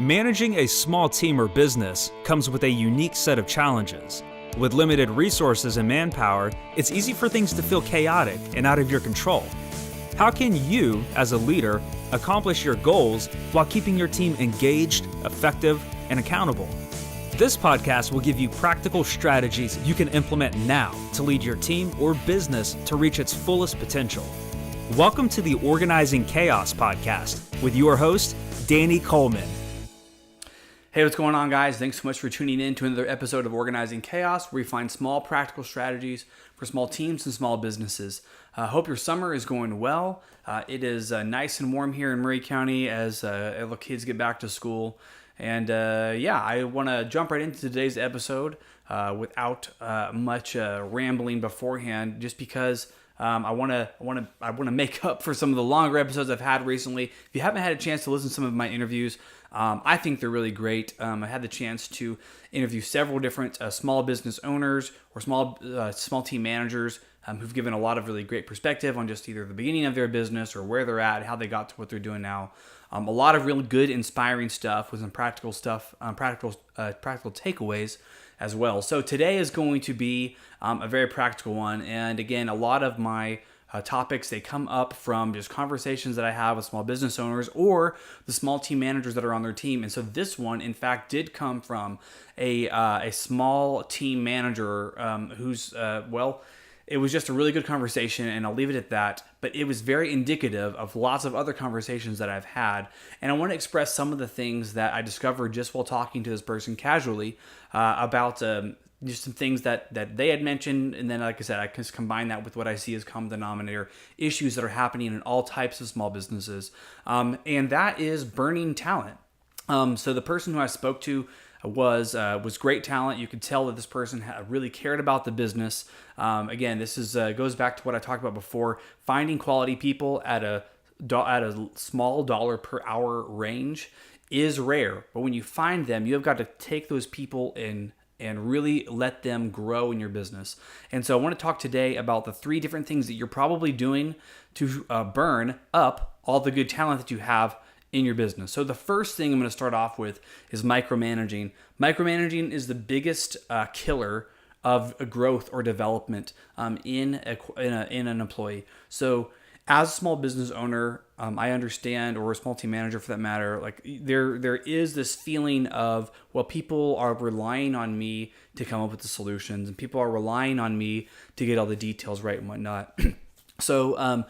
Managing a small team or business comes with a unique set of challenges. With limited resources and manpower, it's easy for things to feel chaotic and out of your control. How can you, as a leader, accomplish your goals while keeping your team engaged, effective, and accountable? This podcast will give you practical strategies you can implement now to lead your team or business to reach its fullest potential. Welcome to the Organizing Chaos podcast with your host, Danny Coleman. Hey, what's going on, guys? Thanks so much for tuning in to another episode of Organizing Chaos, where we find small practical strategies for small teams and small businesses. Hope your summer is going well. It is nice and warm here in Murray County as the kids get back to school. And I want to jump right into today's episode without much rambling beforehand, just because I want to make up for some of the longer episodes I've had recently. If you haven't had a chance to listen to some of my interviews, I think they're really great. I had the chance to interview several different small business owners or small team managers who've given a lot of really great perspective on just either the beginning of their business or where they're at, how they got to what they're doing now. A lot of really good, inspiring stuff with some practical stuff, practical takeaways as well. So today is going to be a very practical one. And again, a lot of my topics, they come up from just conversations that I have with small business owners or the small team managers that are on their team. And so this one, in fact, did come from a small team manager who's, it was just a really good conversation, and I'll leave it at that. But it was very indicative of lots of other conversations that I've had. And I want to express some of the things that I discovered just while talking to this person casually about just some things that they had mentioned. And then, like I said, I can combine that with what I see as common denominator issues that are happening in all types of small businesses. And that is burning talent. So the person who I spoke to was great talent. You could tell that this person really cared about the business. Again, this is goes back to what I talked about before. Finding quality people at a small dollar per hour range is rare. But when you find them, you have got to take those people and really let them grow in your business. And so I want to talk today about the 3 different things that you're probably doing to burn up all the good talent that you have in your business. So the first thing I'm going to start off with is micromanaging. Micromanaging is the biggest killer of growth or development in an employee. So as a small business owner, I understand, or a small team manager for that matter, like there is this feeling of, well, people are relying on me to come up with the solutions, and people are relying on me to get all the details right and whatnot. So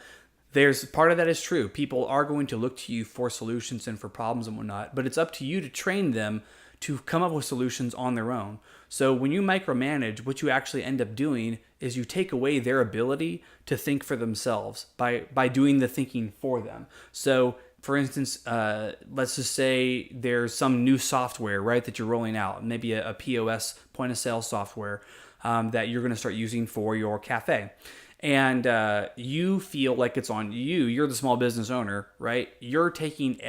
there's part of that is true. People are going to look to you for solutions and for problems and whatnot, but it's up to you to train them to come up with solutions on their own. So when you micromanage, what you actually end up doing is you take away their ability to think for themselves by doing the thinking for them. So for instance, let's just say there's some new software, right, that you're rolling out, maybe a POS, point of sale software that you're going to start using for your cafe. And you feel like it's on you. You're the small business owner, right? You're taking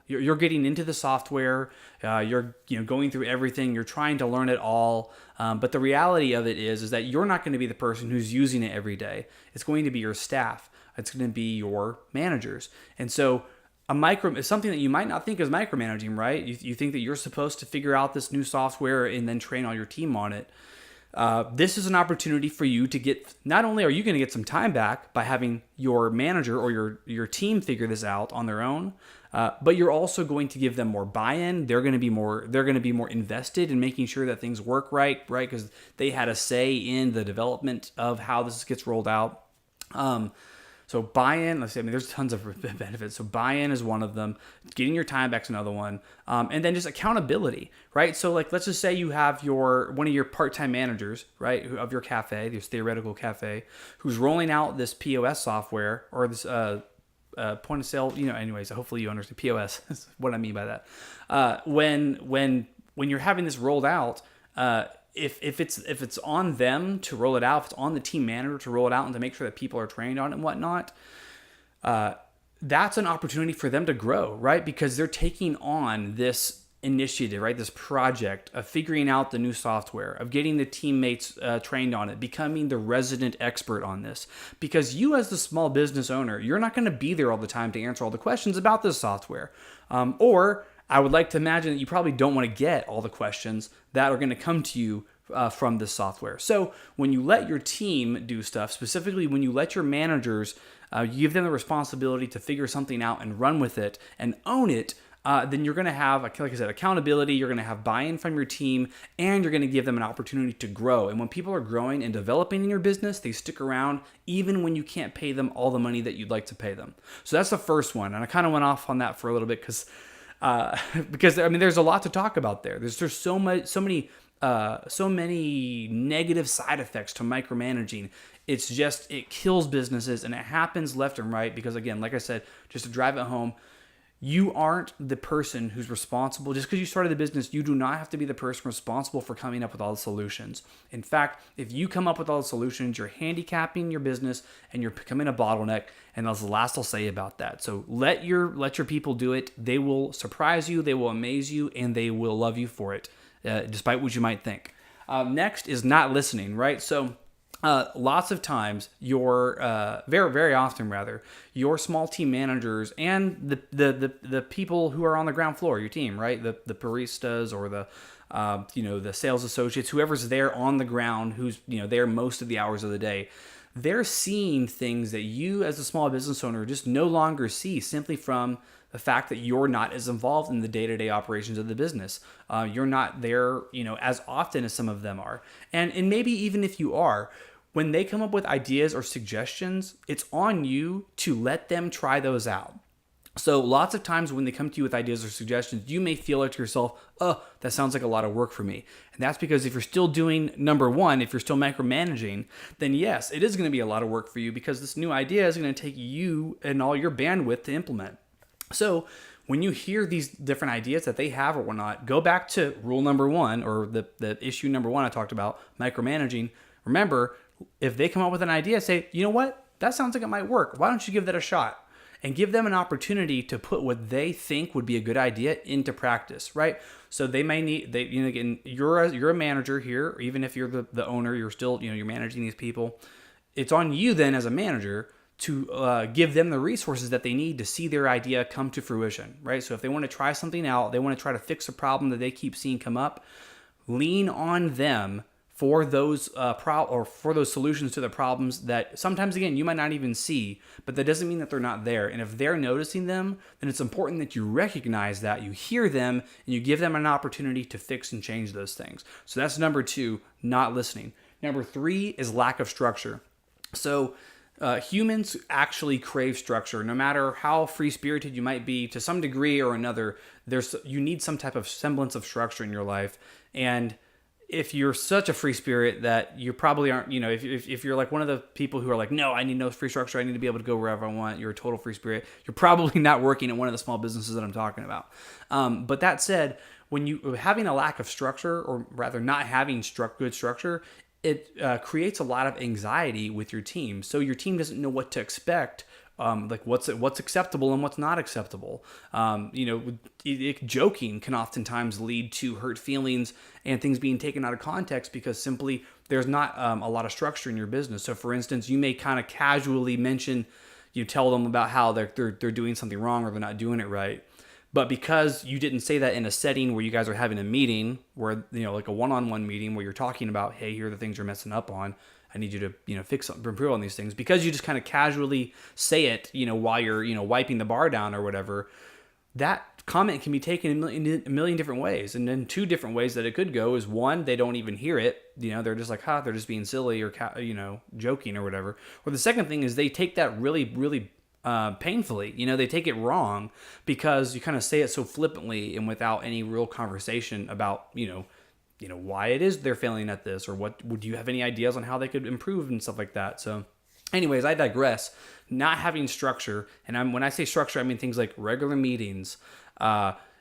you're getting into the software. You're going through everything. You're trying to learn it all. But the reality of it is that you're not going to be the person who's using it every day. It's going to be your staff. It's going to be your managers. And so is something that you might not think is micromanaging, right? You think that you're supposed to figure out this new software and then train all your team on it. This is an opportunity for you to get, not only are you going to get some time back by having your manager or your team figure this out on their own, but you're also going to give them more buy-in. They're going to be more invested in making sure that things work right? Because they had a say in the development of how this gets rolled out. So buy-in, there's tons of benefits. So buy-in is one of them. Getting your time back is another one. And then just accountability, right? So like, let's just say you have one of your part-time managers, right, of your cafe, this theoretical cafe, who's rolling out this POS software or this point of sale, anyways, hopefully you understand POS is what I mean by that. When you're having this rolled out, if it's on them to roll it out, if it's on the team manager to roll it out and to make sure that people are trained on it and whatnot, that's an opportunity for them to grow, right? Because they're taking on this initiative, right? This project of figuring out the new software, of getting the teammates trained on it, becoming the resident expert on this. Because you as the small business owner, you're not going to be there all the time to answer all the questions about this software. Or I would like to imagine that you probably don't want to get all the questions that are going to come to you from this software. So when you let your team do stuff, specifically when you let your managers, you give them the responsibility to figure something out and run with it and own it, then you're going to have, like I said, accountability, you're going to have buy-in from your team, and you're going to give them an opportunity to grow. And when people are growing and developing in your business, they stick around even when you can't pay them all the money that you'd like to pay them. So that's the first one. And I kind of went off on that for a little bit because I mean, there's a lot to talk about there. There's so many negative side effects to micromanaging. It kills businesses, and it happens left and right because, again, like I said, just to drive it home, you aren't the person who's responsible. Just because you started the business, you do not have to be the person responsible for coming up with all the solutions. In fact, if you come up with all the solutions, you're handicapping your business and you're becoming a bottleneck. And that's the last I'll say about that. So let your people do it. They will surprise you, they will amaze you, and they will love you for it, despite what you might think. Next is not listening, right? So lots of times very often rather, your small team managers and the people who are on the ground floor, your team, right? The baristas or the sales associates, whoever's there on the ground, who's, there most of the hours of the day, they're seeing things that you as a small business owner just no longer see simply from the fact that you're not as involved in the day-to-day operations of the business. You're not there, as often as some of them are. And maybe even if you are, when they come up with ideas or suggestions, it's on you to let them try those out. So lots of times when they come to you with ideas or suggestions, you may feel like to yourself, oh, that sounds like a lot of work for me. And that's because if you're still doing number one, if you're still micromanaging, then yes, it is going to be a lot of work for you because this new idea is going to take you and all your bandwidth to implement. So when you hear these different ideas that they have or whatnot, go back to rule number one, or the issue number one I talked about, micromanaging. Remember, if they come up with an idea, say, you know what, that sounds like it might work. Why don't you give that a shot? And give them an opportunity to put what they think would be a good idea into practice, right? So they may need, again, you're a manager here, or even if you're the owner, you're still, you're managing these people. It's on you then as a manager to give them the resources that they need to see their idea come to fruition, right? So if they want to try something out, they want to try to fix a problem that they keep seeing come up, lean on them for those for those solutions to the problems that sometimes, again, you might not even see, but that doesn't mean that they're not there. And if they're noticing them, then it's important that you recognize that, you hear them, and you give them an opportunity to fix and change those things. So that's number two, not listening. Number three is lack of structure. So humans actually crave structure. No matter how free-spirited you might be, to some degree or another, you need some type of semblance of structure in your life. And if you're such a free spirit that you probably aren't, if you're like one of the people who are like, no, I need no free structure, I need to be able to go wherever I want, you're a total free spirit, you're probably not working at one of the small businesses that I'm talking about. But that said, when you having a lack of structure, or rather not having good structure, it creates a lot of anxiety with your team. So your team doesn't know what to expect. Like what's acceptable and what's not acceptable. Joking can oftentimes lead to hurt feelings and things being taken out of context because simply there's not a lot of structure in your business. So for instance, you may kind of casually mention, you tell them about how they're doing something wrong or they're not doing it right. But because you didn't say that in a setting where you guys are having a meeting, where, like a one-on-one meeting where you're talking about, hey, here are the things you're messing up on, I need you to, fix something, improve on these things. Because you just kind of casually say it, while you're, wiping the bar down or whatever, that comment can be taken in a million different ways. And then two different ways that it could go is, one, they don't even hear it. They're just like, they're just being silly or, joking or whatever. Or the second thing is they take that really, really painfully. They take it wrong because you kind of say it so flippantly and without any real conversation about, why it is they're failing at this, or would you have any ideas on how they could improve and stuff like that. So anyways, I digress. Not having structure, and when I say structure, I mean things like regular meetings,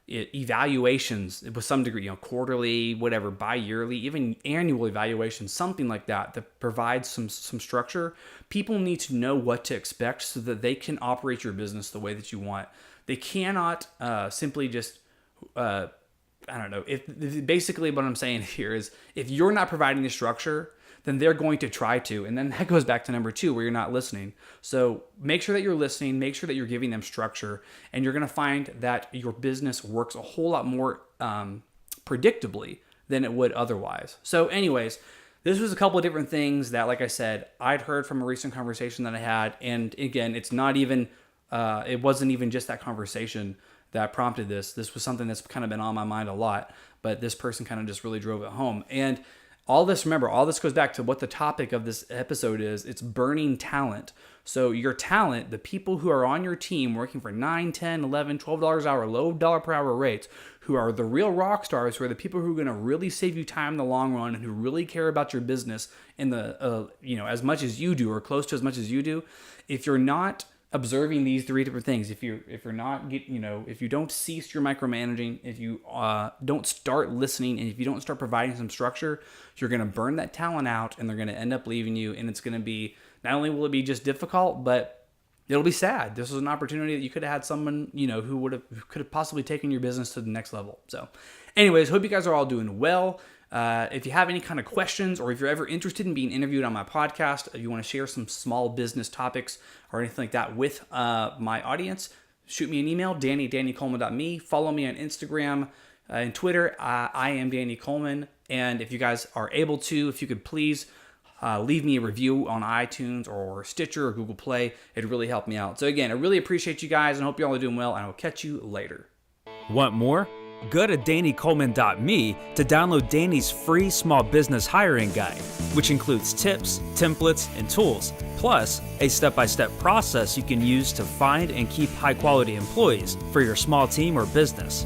evaluations with some degree, quarterly, whatever, bi-yearly, even annual evaluations, something like that provides some structure. People need to know what to expect so that they can operate your business the way that you want. They cannot simply just basically what I'm saying here is, if you're not providing the structure, then they're going to try to. And then that goes back to number 2, where you're not listening. So make sure that you're listening, make sure that you're giving them structure, and you're going to find that your business works a whole lot more predictably than it would otherwise. So anyways, this was a couple of different things that, like I said, I'd heard from a recent conversation that I had. And again, it's not even, it wasn't even just that conversation that prompted this. This was something that's kind of been on my mind a lot, but this person kind of just really drove it home. And all this, remember, all this goes back to what the topic of this episode is. It's burning talent. So your talent, the people who are on your team working for $9, $10, $11, $12 an hour, low dollar per hour rates, who are the real rock stars, who are the people who are going to really save you time in the long run and who really care about your business in the, as much as you do, or close to as much as you do. If you're not observing these 3 different things, if you don't cease your micromanaging, if you don't start listening, and if you don't start providing some structure, you're going to burn that talent out, and they're going to end up leaving you. And it's going to be, not only will it be just difficult, but it'll be sad. This was an opportunity that you could have had someone, who could have possibly taken your business to the next level. So anyways, hope you guys are all doing well. If you have any kind of questions, or if you're ever interested in being interviewed on my podcast, if you want to share some small business topics or anything like that with my audience, shoot me an email, danny@dannycoleman.me. Follow me on Instagram and Twitter. I am Danny Coleman. And if you guys are able to, if you could please leave me a review on iTunes or Stitcher or Google Play, it'd really help me out. So again, I really appreciate you guys, and hope you all are doing well, and I will catch you later. Want more? Go to dannycoleman.me to download Danny's free small business hiring guide, which includes tips, templates, and tools, plus a step-by-step process you can use to find and keep high-quality employees for your small team or business.